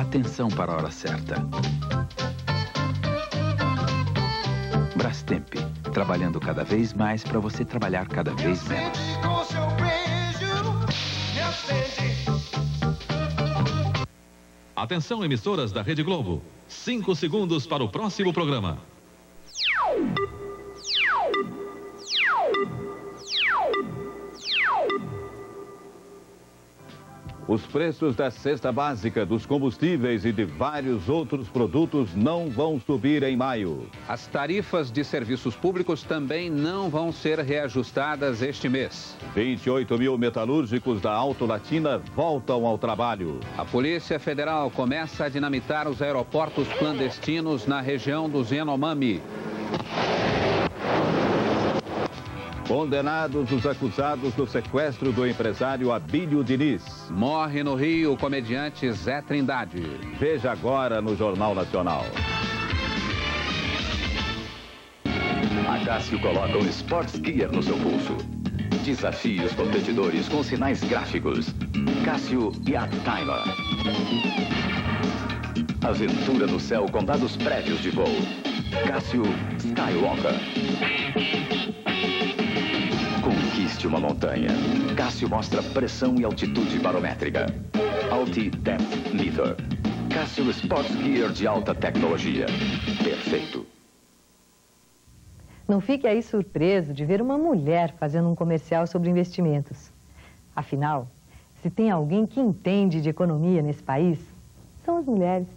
Atenção para a hora certa. Brastemp, trabalhando cada vez mais para você trabalhar cada vez menos. Atenção, emissoras da Rede Globo. 5 segundos para o próximo programa. Os preços da cesta básica, dos combustíveis e de vários outros produtos não vão subir em maio. As tarifas de serviços públicos também não vão ser reajustadas este mês. 28 mil metalúrgicos da Alto Latina voltam ao trabalho. A Polícia Federal começa a dinamitar os aeroportos clandestinos na região do Yanomami. Condenados os acusados do sequestro do empresário Abílio Diniz. Morre no Rio o comediante Zé Trindade. Veja agora no Jornal Nacional. A Cássio coloca um Sports Gear no seu pulso. Desafie os competidores com sinais gráficos. Cássio Yacht Timer. Aventura no céu com dados prévios de voo. Cássio Skywalker. Conquiste uma montanha. Cássio mostra pressão e altitude barométrica. Alti Depth Meter. Cássio Sports Gear de alta tecnologia. Perfeito. Não fique aí surpreso de ver uma mulher fazendo um comercial sobre investimentos. Afinal, se tem alguém que entende de economia nesse país, são as mulheres.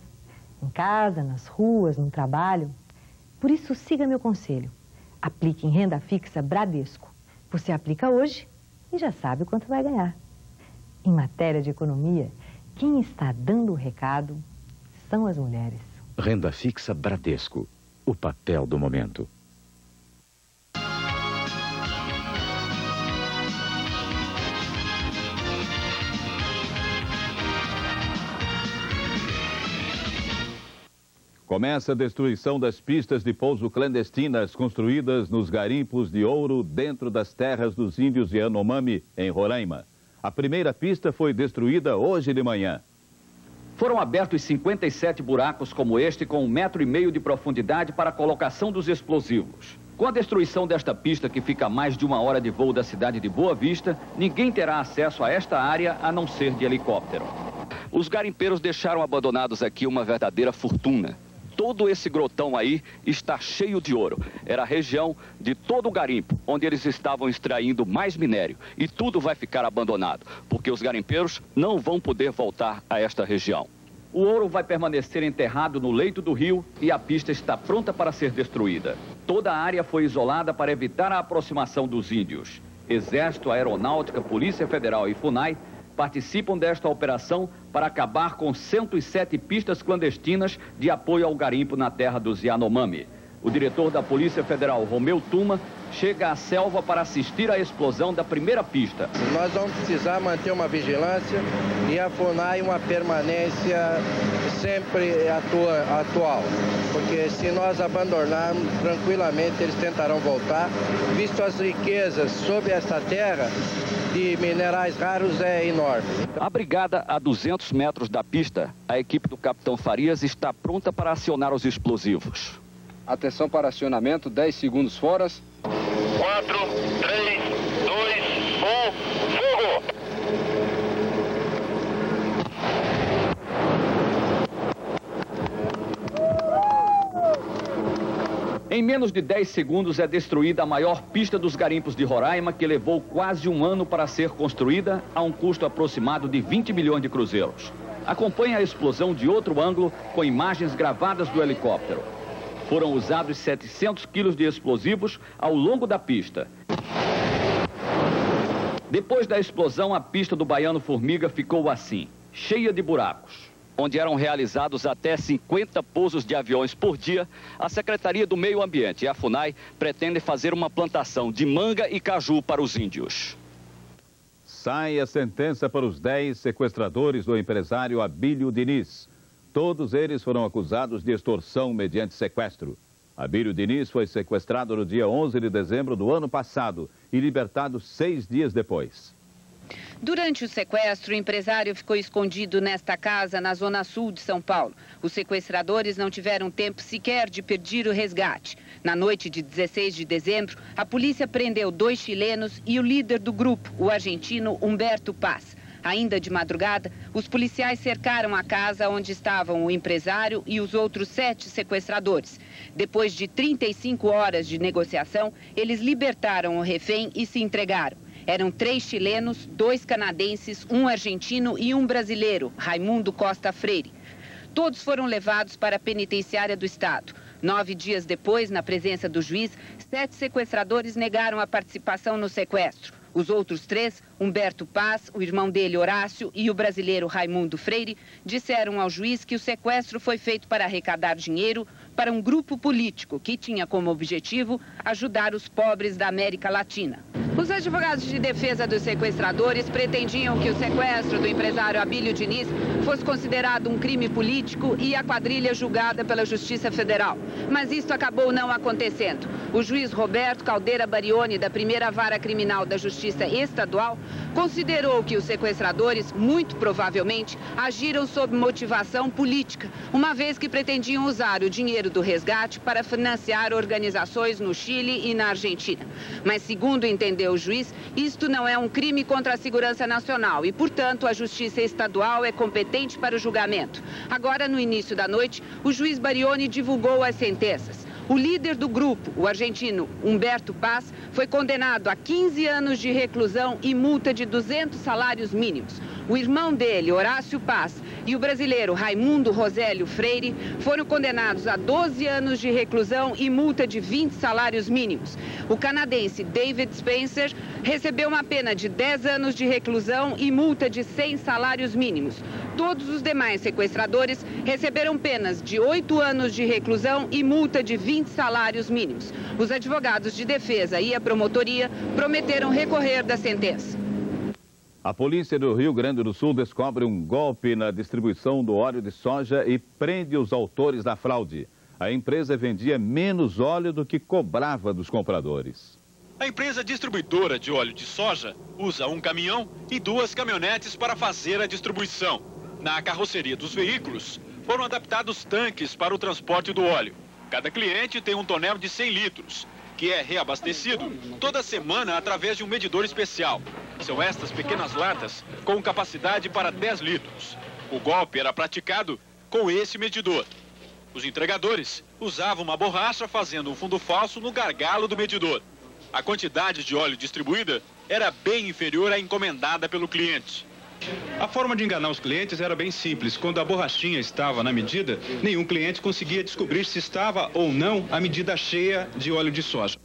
Em casa, nas ruas, no trabalho. Por isso, siga meu conselho. Aplique em renda fixa Bradesco. Você aplica hoje e já sabe o quanto vai ganhar. Em matéria de economia, quem está dando o recado são as mulheres. Renda fixa Bradesco. O papel do momento. Começa a destruição das pistas de pouso clandestinas construídas nos garimpos de ouro dentro das terras dos índios Yanomami, em Roraima. A primeira pista foi destruída hoje de manhã. Foram abertos 57 buracos como este com 1,5 metro de profundidade para a colocação dos explosivos. Com a destruição desta pista, que fica a mais de 1 hora de voo da cidade de Boa Vista, ninguém terá acesso a esta área a não ser de helicóptero. Os garimpeiros deixaram abandonados aqui uma verdadeira fortuna. Todo esse grotão aí está cheio de ouro. Era a região de todo o garimpo, onde eles estavam extraindo mais minério. E tudo vai ficar abandonado, porque os garimpeiros não vão poder voltar a esta região. O ouro vai permanecer enterrado no leito do rio e a pista está pronta para ser destruída. Toda a área foi isolada para evitar a aproximação dos índios. Exército, Aeronáutica, Polícia Federal e FUNAI participam desta operação para acabar com 107 pistas clandestinas de apoio ao garimpo na terra dos Yanomami. O diretor da Polícia Federal, Romeu Tuma, chega à selva para assistir à explosão da primeira pista. Nós vamos precisar manter uma vigilância e a FUNAI uma permanência sempre atual, porque se nós abandonarmos, tranquilamente eles tentarão voltar, visto as riquezas sobre esta terra de minerais raros é enorme. Abrigada a 200 metros da pista, a equipe do capitão Farias está pronta para acionar os explosivos. Atenção para acionamento, 10 segundos fora. 4, 3, 2, 1, fogo! Em menos de 10 segundos é destruída a maior pista dos garimpos de Roraima, que levou quase 1 ano para ser construída, a um custo aproximado de 20 milhões de cruzeiros. Acompanhe a explosão de outro ângulo com imagens gravadas do helicóptero. Foram usados 700 quilos de explosivos ao longo da pista. Depois da explosão, a pista do Baiano Formiga ficou assim, cheia de buracos. Onde eram realizados até 50 pousos de aviões por dia, a Secretaria do Meio Ambiente e a FUNAI pretendem fazer uma plantação de manga e caju para os índios. Sai a sentença para os 10 sequestradores do empresário Abílio Diniz. Todos eles foram acusados de extorsão mediante sequestro. Abílio Diniz foi sequestrado no dia 11 de dezembro do ano passado e libertado 6 dias depois. Durante o sequestro, o empresário ficou escondido nesta casa na zona sul de São Paulo. Os sequestradores não tiveram tempo sequer de pedir o resgate. Na noite de 16 de dezembro, a polícia prendeu 2 chilenos e o líder do grupo, o argentino Humberto Paz. Ainda de madrugada, os policiais cercaram a casa onde estavam o empresário e os outros 7 sequestradores. Depois de 35 horas de negociação, eles libertaram o refém e se entregaram. Eram 3 chilenos, 2 canadenses, 1 argentino e 1 brasileiro, Raimundo Costa Freire. Todos foram levados para a penitenciária do estado. 9 dias depois, na presença do juiz, 7 sequestradores negaram a participação no sequestro. Os outros 3, Humberto Paz, o irmão dele Horácio e o brasileiro Raimundo Freire, disseram ao juiz que o sequestro foi feito para arrecadar dinheiro para um grupo político que tinha como objetivo ajudar os pobres da América Latina. Os advogados de defesa dos sequestradores pretendiam que o sequestro do empresário Abílio Diniz fosse considerado um crime político e a quadrilha julgada pela Justiça Federal. Mas isso acabou não acontecendo. O juiz Roberto Caldeira Barioni, da primeira vara criminal da Justiça Estadual, considerou que os sequestradores, muito provavelmente, agiram sob motivação política, uma vez que pretendiam usar o dinheiro do resgate para financiar organizações no Chile e na Argentina. Mas, segundo entendeu o juiz, isto não é um crime contra a segurança nacional e, portanto, a Justiça Estadual é competente para o julgamento. Agora, no início da noite, o juiz Barioni divulgou as sentenças. O líder do grupo, o argentino Humberto Paz, foi condenado a 15 anos de reclusão e multa de 200 salários mínimos. O irmão dele, Horácio Paz, e o brasileiro Raimundo Rosélio Freire foram condenados a 12 anos de reclusão e multa de 20 salários mínimos. O canadense David Spencer recebeu uma pena de 10 anos de reclusão e multa de 100 salários mínimos. Todos os demais sequestradores receberam penas de 8 anos de reclusão e multa de 20 salários mínimos. Os advogados de defesa e a promotoria prometeram recorrer da sentença. A polícia do Rio Grande do Sul descobre um golpe na distribuição do óleo de soja e prende os autores da fraude. A empresa vendia menos óleo do que cobrava dos compradores. A empresa distribuidora de óleo de soja usa um caminhão e 2 caminhonetes para fazer a distribuição. Na carroceria dos veículos, foram adaptados tanques para o transporte do óleo. Cada cliente tem um tonel de 100 litros, que é reabastecido toda semana através de um medidor especial. São estas pequenas latas com capacidade para 10 litros. O golpe era praticado com esse medidor. Os entregadores usavam uma borracha fazendo um fundo falso no gargalo do medidor. A quantidade de óleo distribuída era bem inferior à encomendada pelo cliente. A forma de enganar os clientes era bem simples. Quando a borrachinha estava na medida, nenhum cliente conseguia descobrir se estava ou não a medida cheia de óleo de soja.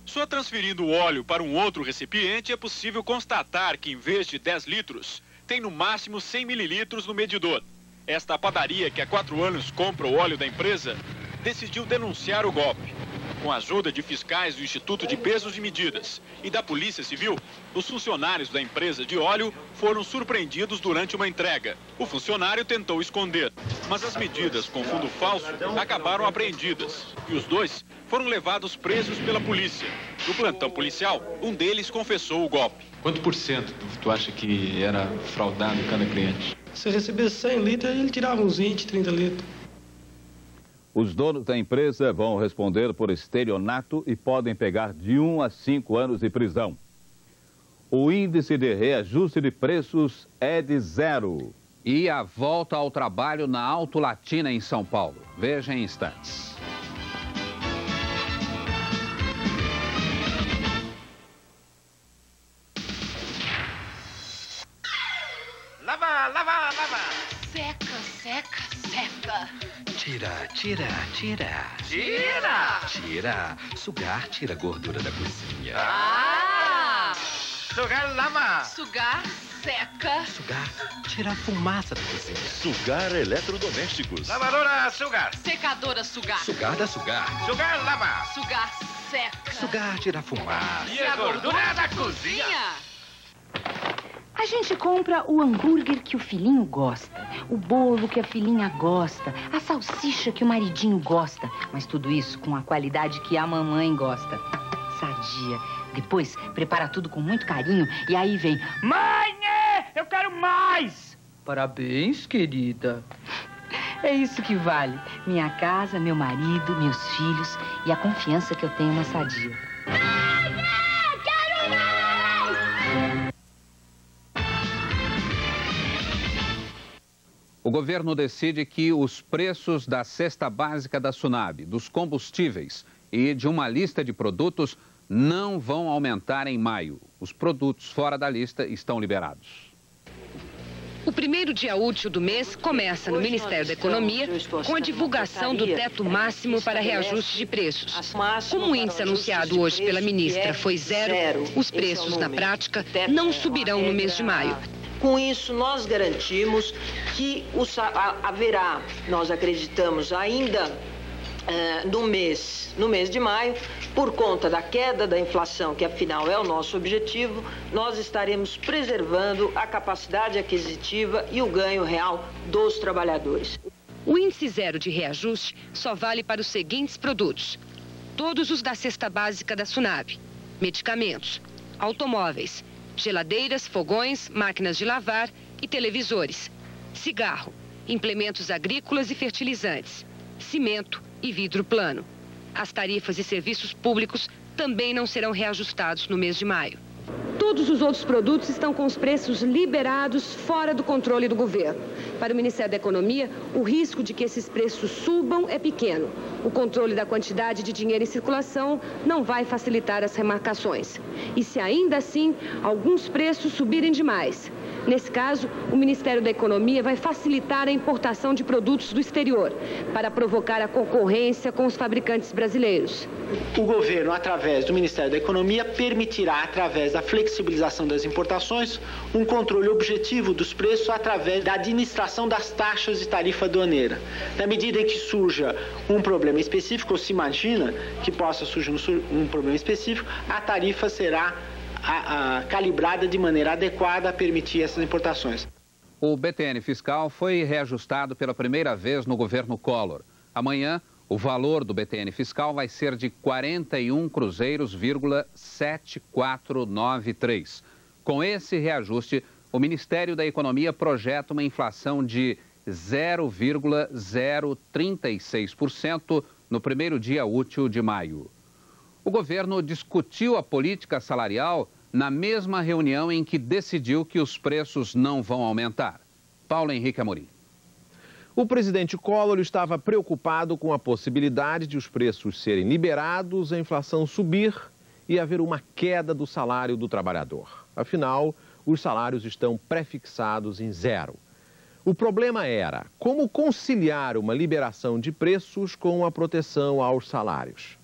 Só transferindo o óleo para um outro recipiente é possível constatar que, em vez de 10 litros, tem no máximo 100 mililitros no medidor. Esta padaria, que há 4 anos compra o óleo da empresa, decidiu denunciar o golpe. Com a ajuda de fiscais do Instituto de Pesos e Medidas e da Polícia Civil, os funcionários da empresa de óleo foram surpreendidos durante uma entrega. O funcionário tentou esconder, mas as medidas com fundo falso acabaram apreendidas e os 2 foram levados presos pela polícia. No plantão policial, um deles confessou o golpe. Quanto por cento tu acha que era fraudado cada cliente? Se recebesse 100 litros, ele tirava uns 20, 30 litros. Os donos da empresa vão responder por estelionato e podem pegar de 1 a 5 anos de prisão. O índice de reajuste de preços é de 0. E a volta ao trabalho na Auto Latina, em São Paulo. Veja em instantes. Lava, lava, lava. Seca, seca, seca. Tira, tira, tira. Tira! Tira. Sugar tira a gordura da cozinha. Ah! Sugar, lava. Sugar, seca. Sugar tira a fumaça da cozinha. Sugar eletrodomésticos. Lavadora, sugar. Secadora, sugar. Sugar da Sugar. Sugar, lava. Sugar, seca. Sugar tira a fumaça. E a gordura da cozinha. A gente compra o hambúrguer que o filhinho gosta, o bolo que a filhinha gosta, a salsicha que o maridinho gosta, mas tudo isso com a qualidade que a mamãe gosta. Sadia. Depois, prepara tudo com muito carinho e aí vem... Mãe! mais! Parabéns, querida. É isso que vale. Minha casa, meu marido, meus filhos e a confiança que eu tenho na Sadia. O governo decide que os preços da cesta básica da Sunab, dos combustíveis e de uma lista de produtos não vão aumentar em maio. Os produtos fora da lista estão liberados. O primeiro dia útil do mês começa no Ministério da Economia com a divulgação do teto máximo para reajuste de preços. Como o índice anunciado hoje pela ministra foi zero, os preços na prática não subirão no mês de maio. Com isso, nós garantimos que haverá, nós acreditamos ainda no mês de maio, por conta da queda da inflação, que afinal é o nosso objetivo, nós estaremos preservando a capacidade aquisitiva e o ganho real dos trabalhadores. O índice zero de reajuste só vale para os seguintes produtos: todos os da cesta básica da Sunab, medicamentos, automóveis, geladeiras, fogões, máquinas de lavar e televisores, cigarro, implementos agrícolas e fertilizantes, cimento e vidro plano. As tarifas e serviços públicos também não serão reajustados no mês de maio. Todos os outros produtos estão com os preços liberados fora do controle do governo. Para o Ministério da Economia, o risco de que esses preços subam é pequeno. O controle da quantidade de dinheiro em circulação não vai facilitar as remarcações. E se ainda assim alguns preços subirem demais, nesse caso, o Ministério da Economia vai facilitar a importação de produtos do exterior para provocar a concorrência com os fabricantes brasileiros. O governo, através do Ministério da Economia, permitirá, através da flexibilização das importações, um controle objetivo dos preços através da administração das taxas de tarifa aduaneira. Na medida em que surja um problema específico, ou se imagina que possa surgir um problema específico, a tarifa será calibrada de maneira adequada a permitir essas importações. O BTN fiscal foi reajustado pela primeira vez no governo Collor. Amanhã, o valor do BTN fiscal vai ser de 41 cruzeiros,7493. Com esse reajuste, o Ministério da Economia projeta uma inflação de 0,036% no primeiro dia útil de maio. O governo discutiu a política salarial na mesma reunião em que decidiu que os preços não vão aumentar. Paulo Henrique Amorim. O presidente Collor estava preocupado com a possibilidade de os preços serem liberados, a inflação subir e haver uma queda do salário do trabalhador. Afinal, os salários estão prefixados em zero. O problema era como conciliar uma liberação de preços com a proteção aos salários.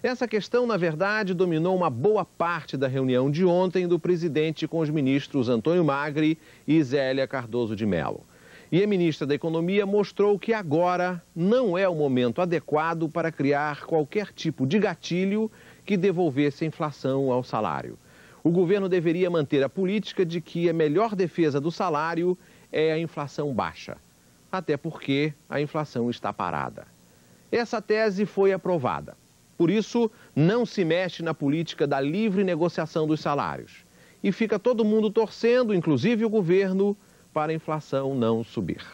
Essa questão, na verdade, dominou uma boa parte da reunião de ontem do presidente com os ministros Antônio Magri e Zélia Cardoso de Mello. E a ministra da Economia mostrou que agora não é o momento adequado para criar qualquer tipo de gatilho que devolvesse a inflação ao salário. O governo deveria manter a política de que a melhor defesa do salário é a inflação baixa, até porque a inflação está parada. Essa tese foi aprovada. Por isso, não se mexe na política da livre negociação dos salários. E fica todo mundo torcendo, inclusive o governo, para a inflação não subir.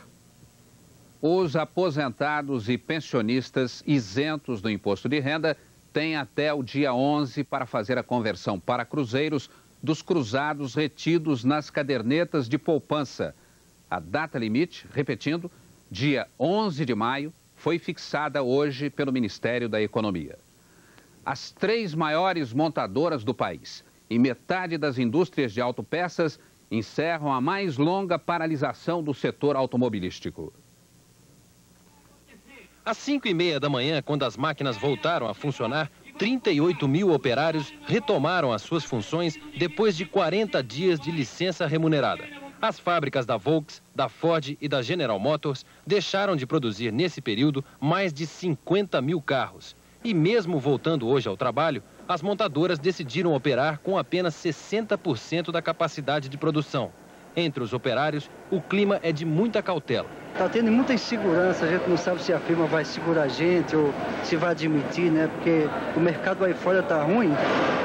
Os aposentados e pensionistas isentos do imposto de renda têm até o dia 11 para fazer a conversão para cruzeiros dos cruzados retidos nas cadernetas de poupança. A data limite, repetindo, dia 11 de maio, foi fixada hoje pelo Ministério da Economia. As 3 maiores montadoras do país e metade das indústrias de autopeças encerram a mais longa paralisação do setor automobilístico. Às 5h30 da manhã, quando as máquinas voltaram a funcionar, 38 mil operários retomaram as suas funções depois de 40 dias de licença remunerada. As fábricas da Volks, da Ford e da General Motors deixaram de produzir nesse período mais de 50 mil carros. E mesmo voltando hoje ao trabalho, as montadoras decidiram operar com apenas 60% da capacidade de produção. Entre os operários, o clima é de muita cautela. Está tendo muita insegurança, a gente não sabe se a firma vai segurar a gente ou se vai admitir, né? Porque o mercado aí fora está ruim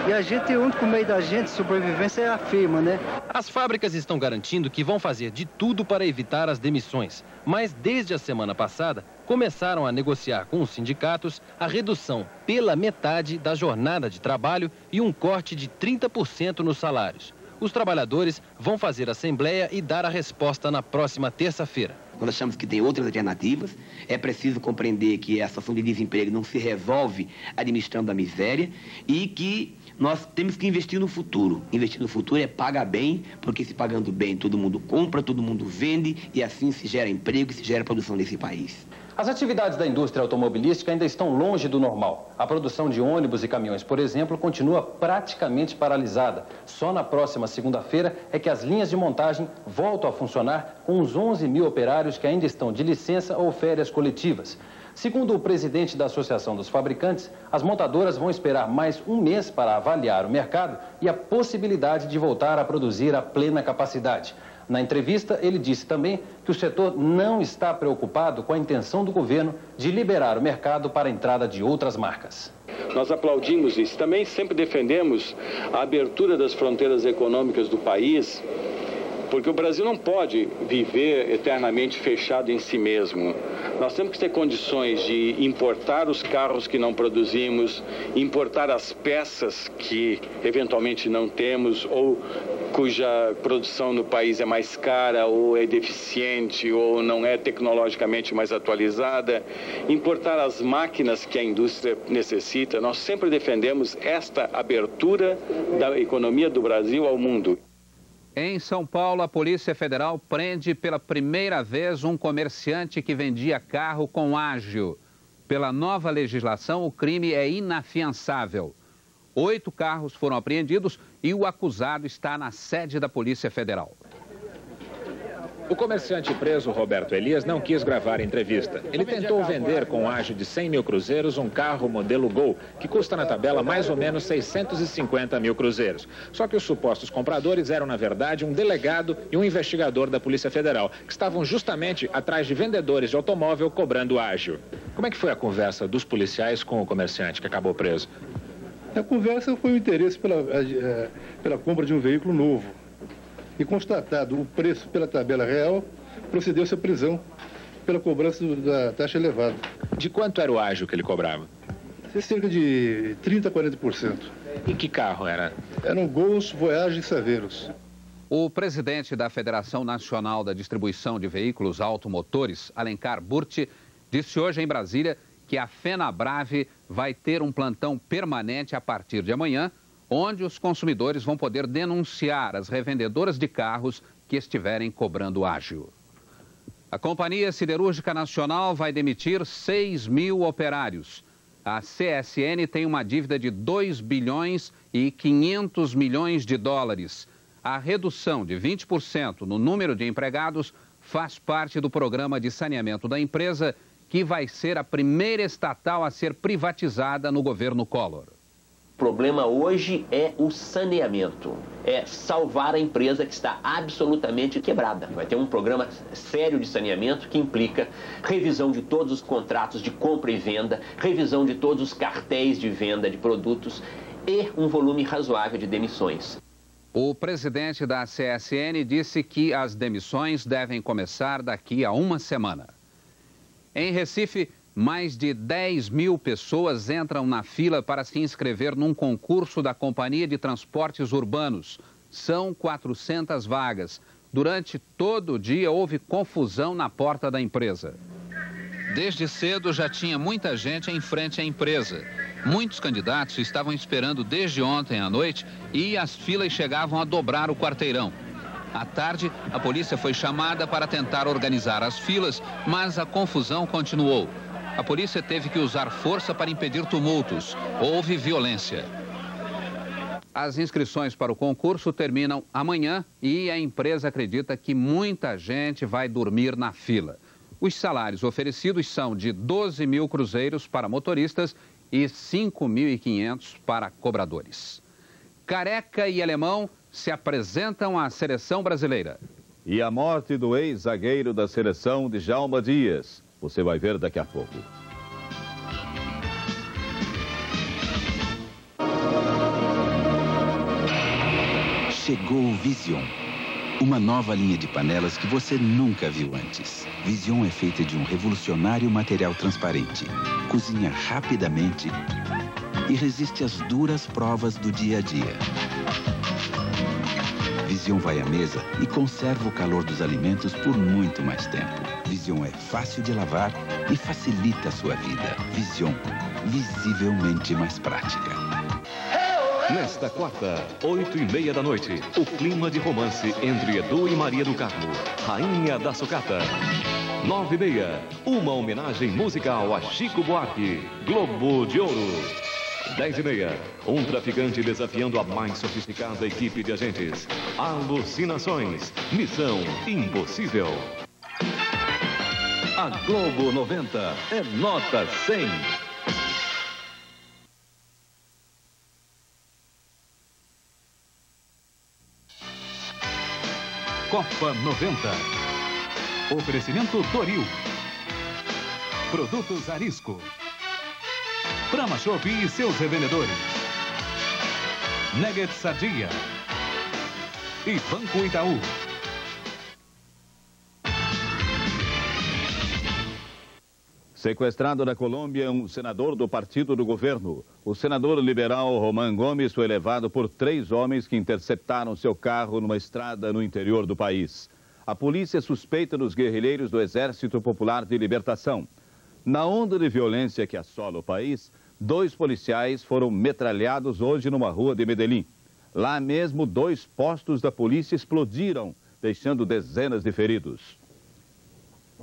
e a gente, o único meio da gente, sobrevivência, é a firma, né? As fábricas estão garantindo que vão fazer de tudo para evitar as demissões. Mas desde a semana passada, começaram a negociar com os sindicatos a redução pela metade da jornada de trabalho e um corte de 30% nos salários. Os trabalhadores vão fazer assembleia e dar a resposta na próxima terça-feira. Nós achamos que tem outras alternativas. É preciso compreender que a situação de desemprego não se resolve administrando a miséria e que nós temos que investir no futuro. Investir no futuro é pagar bem, porque se pagando bem todo mundo compra, todo mundo vende e assim se gera emprego e se gera produção nesse país. As atividades da indústria automobilística ainda estão longe do normal. A produção de ônibus e caminhões, por exemplo, continua praticamente paralisada. Só na próxima segunda-feira é que as linhas de montagem voltam a funcionar com os 11 mil operários que ainda estão de licença ou férias coletivas. Segundo o presidente da Associação dos Fabricantes, as montadoras vão esperar mais um mês para avaliar o mercado e a possibilidade de voltar a produzir a plena capacidade. Na entrevista, ele disse também que o setor não está preocupado com a intenção do governo de liberar o mercado para a entrada de outras marcas. Nós aplaudimos isso. Também sempre defendemos a abertura das fronteiras econômicas do país, porque o Brasil não pode viver eternamente fechado em si mesmo. Nós temos que ter condições de importar os carros que não produzimos, importar as peças que eventualmente não temos ou cuja produção no país é mais cara ou é deficiente ou não é tecnologicamente mais atualizada, importar as máquinas que a indústria necessita. Nós sempre defendemos esta abertura da economia do Brasil ao mundo. Em São Paulo, a Polícia Federal prende pela primeira vez um comerciante que vendia carro com ágio. Pela nova legislação, o crime é inafiançável. 8 carros foram apreendidos e o acusado está na sede da Polícia Federal. O comerciante preso, Roberto Elias, não quis gravar a entrevista. Ele tentou vender com ágio de 100 mil cruzeiros um carro modelo Gol, que custa na tabela mais ou menos 650 mil cruzeiros. Só que os supostos compradores eram, na verdade, um delegado e um investigador da Polícia Federal, que estavam justamente atrás de vendedores de automóvel cobrando ágio. Como é que foi a conversa dos policiais com o comerciante que acabou preso? A conversa foi o interesse pela compra de um veículo novo. E constatado o preço pela tabela real, procedeu-se à prisão pela cobrança da taxa elevada. De quanto era o ágio que ele cobrava? Cerca de 30% a 40%. E que carro era? Eram Gols, Voyage e Saveiros. O presidente da Federação Nacional da Distribuição de Veículos Automotores, Alencar Burti, disse hoje em Brasília que a FenaBrave vai ter um plantão permanente a partir de amanhã, onde os consumidores vão poder denunciar as revendedoras de carros que estiverem cobrando ágio. A Companhia Siderúrgica Nacional vai demitir 6 mil operários. A CSN tem uma dívida de 2 bilhões e 500 milhões de dólares. A redução de 20% no número de empregados faz parte do programa de saneamento da empresa, que vai ser a primeira estatal a ser privatizada no governo Collor. O problema hoje é o saneamento, é salvar a empresa que está absolutamente quebrada. Vai ter um programa sério de saneamento que implica revisão de todos os contratos de compra e venda, revisão de todos os cartéis de venda de produtos e um volume razoável de demissões. O presidente da CSN disse que as demissões devem começar daqui a uma semana. Em Recife, mais de 10 mil pessoas entram na fila para se inscrever num concurso da Companhia de Transportes Urbanos. São 400 vagas. Durante todo o dia houve confusão na porta da empresa. Desde cedo já tinha muita gente em frente à empresa. Muitos candidatos estavam esperando desde ontem à noite e as filas chegavam a dobrar o quarteirão. À tarde, a polícia foi chamada para tentar organizar as filas, mas a confusão continuou. A polícia teve que usar força para impedir tumultos. Houve violência. As inscrições para o concurso terminam amanhã e a empresa acredita que muita gente vai dormir na fila. Os salários oferecidos são de 12 mil cruzeiros para motoristas e 5.500 para cobradores. Careca e Alemão se apresentam à seleção brasileira. E a morte do ex-zagueiro da seleção, Djalma Dias. Você vai ver daqui a pouco. Chegou o Vision. Uma nova linha de panelas que você nunca viu antes. Vision é feita de um revolucionário material transparente. Cozinha rapidamente e resiste às duras provas do dia a dia. Vision vai à mesa e conserva o calor dos alimentos por muito mais tempo. Vision é fácil de lavar e facilita a sua vida. Vision, visivelmente mais prática. Nesta quarta, 8h30 da noite, o clima de romance entre Edu e Maria do Carmo, Rainha da Sucata. 9h30, uma homenagem musical a Chico Buarque, Globo de Ouro. 10h30, um traficante desafiando a mais sofisticada equipe de agentes. Alucinações, missão impossível. A Globo 90 é nota 100. Copa 90. Oferecimento Toril. Produtos Arisco. Brahma Chopp e seus revendedores. Nugget Sadia. E Banco Itaú. Sequestrado na Colômbia, um senador do partido do governo. O senador liberal Román Gomes foi levado por 3 homens que interceptaram seu carro numa estrada no interior do país. A polícia suspeita dos guerrilheiros do Exército Popular de Libertação. Na onda de violência que assola o país, 2 policiais foram metralhados hoje numa rua de Medellín. Lá mesmo, 2 postos da polícia explodiram, deixando dezenas de feridos.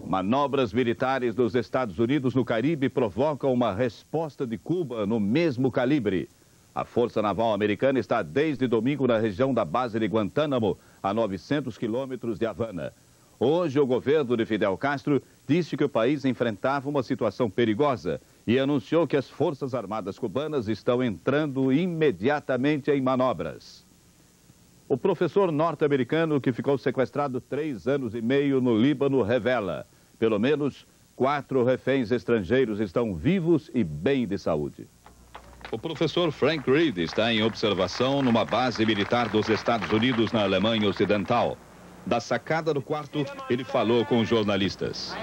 Manobras militares dos Estados Unidos no Caribe provocam uma resposta de Cuba no mesmo calibre. A Força Naval Americana está desde domingo na região da base de Guantánamo, a 900 quilômetros de Havana. Hoje, o governo de Fidel Castro disse que o país enfrentava uma situação perigosa e anunciou que as Forças Armadas cubanas estão entrando imediatamente em manobras. O professor norte-americano que ficou sequestrado 3 anos e meio no Líbano revela: pelo menos 4 reféns estrangeiros estão vivos e bem de saúde. O professor Frank Reed está em observação numa base militar dos Estados Unidos na Alemanha Ocidental. Da sacada do quarto, ele falou com os jornalistas.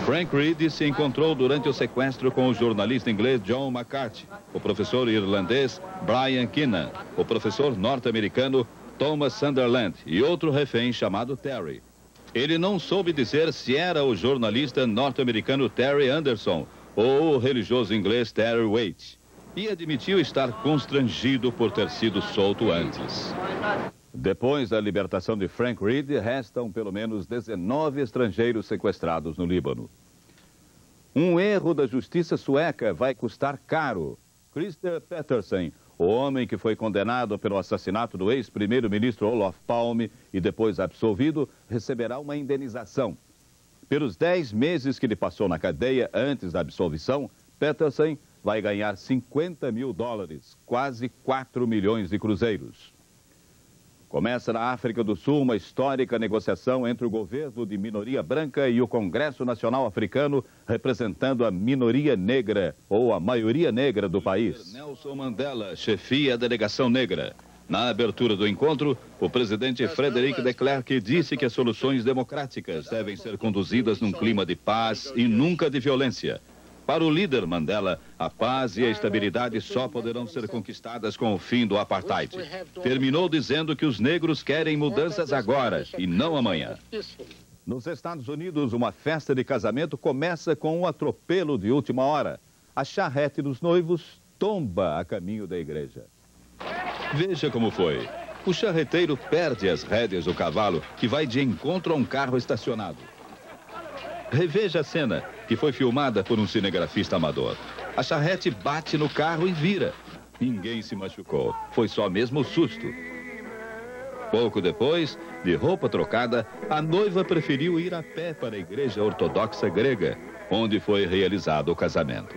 Frank Reed se encontrou durante o sequestro com o jornalista inglês John McCarthy, o professor irlandês Brian Keenan, o professor norte-americano Thomas Sunderland e outro refém chamado Terry. Ele não soube dizer se era o jornalista norte-americano Terry Anderson ou o religioso inglês Terry Waite, e admitiu estar constrangido por ter sido solto antes. Depois da libertação de Frank Reed, restam pelo menos 19 estrangeiros sequestrados no Líbano. Um erro da justiça sueca vai custar caro. Christer Pettersen, o homem que foi condenado pelo assassinato do ex-primeiro-ministro Olof Palme e depois absolvido, receberá uma indenização. Pelos 10 meses que ele passou na cadeia antes da absolvição, Pettersen vai ganhar $50 mil, quase 4 milhões de cruzeiros. Começa na África do Sul uma histórica negociação entre o governo de minoria branca e o Congresso Nacional Africano, representando a minoria negra, ou a maioria negra do país. Nelson Mandela chefia a delegação negra. Na abertura do encontro, o presidente Frederic de Klerk disse que as soluções democráticas devem ser conduzidas num clima de paz e nunca de violência. Para o líder Mandela, a paz e a estabilidade só poderão ser conquistadas com o fim do apartheid. Terminou dizendo que os negros querem mudanças agora e não amanhã. Nos Estados Unidos, uma festa de casamento começa com um atropelo de última hora. A charrete dos noivos tomba a caminho da igreja. Veja como foi. O charreteiro perde as rédeas do cavalo, que vai de encontro a um carro estacionado. Reveja a cena, que foi filmada por um cinegrafista amador. A charrete bate no carro e vira. Ninguém se machucou, foi só mesmo o susto. Pouco depois, de roupa trocada, a noiva preferiu ir a pé para a igreja ortodoxa grega, onde foi realizado o casamento.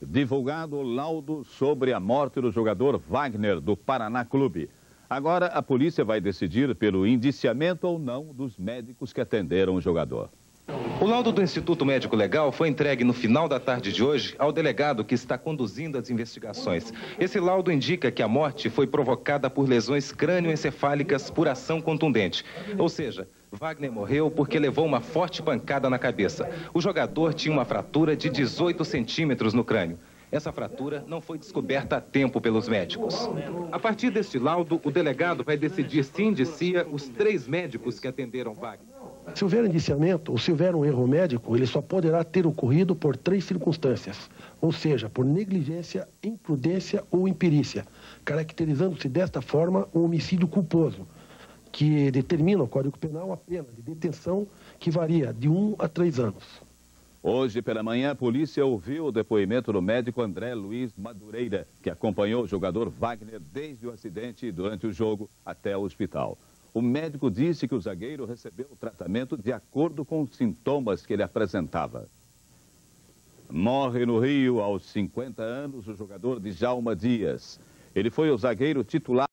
Divulgado o laudo sobre a morte do jogador Wagner, do Paraná Clube. Agora, a polícia vai decidir pelo indiciamento ou não dos médicos que atenderam o jogador. O laudo do Instituto Médico Legal foi entregue no final da tarde de hoje ao delegado que está conduzindo as investigações. Esse laudo indica que a morte foi provocada por lesões crânioencefálicas por ação contundente. Ou seja, Wagner morreu porque levou uma forte pancada na cabeça. O jogador tinha uma fratura de 18 centímetros no crânio. Essa fratura não foi descoberta a tempo pelos médicos. A partir deste laudo, o delegado vai decidir se indicia os 3 médicos que atenderam Wagner. Se houver indiciamento ou se houver um erro médico, ele só poderá ter ocorrido por 3 circunstâncias, ou seja, por negligência, imprudência ou imperícia, caracterizando-se desta forma um homicídio culposo, que determina o Código Penal a pena de detenção que varia de 1 a 3 anos. Hoje pela manhã, a polícia ouviu o depoimento do médico André Luiz Madureira, que acompanhou o jogador Wagner desde o acidente e durante o jogo até o hospital. O médico disse que o zagueiro recebeu o tratamento de acordo com os sintomas que ele apresentava. Morre no Rio, aos 50 anos, o jogador Djalma Dias. Ele foi o zagueiro titular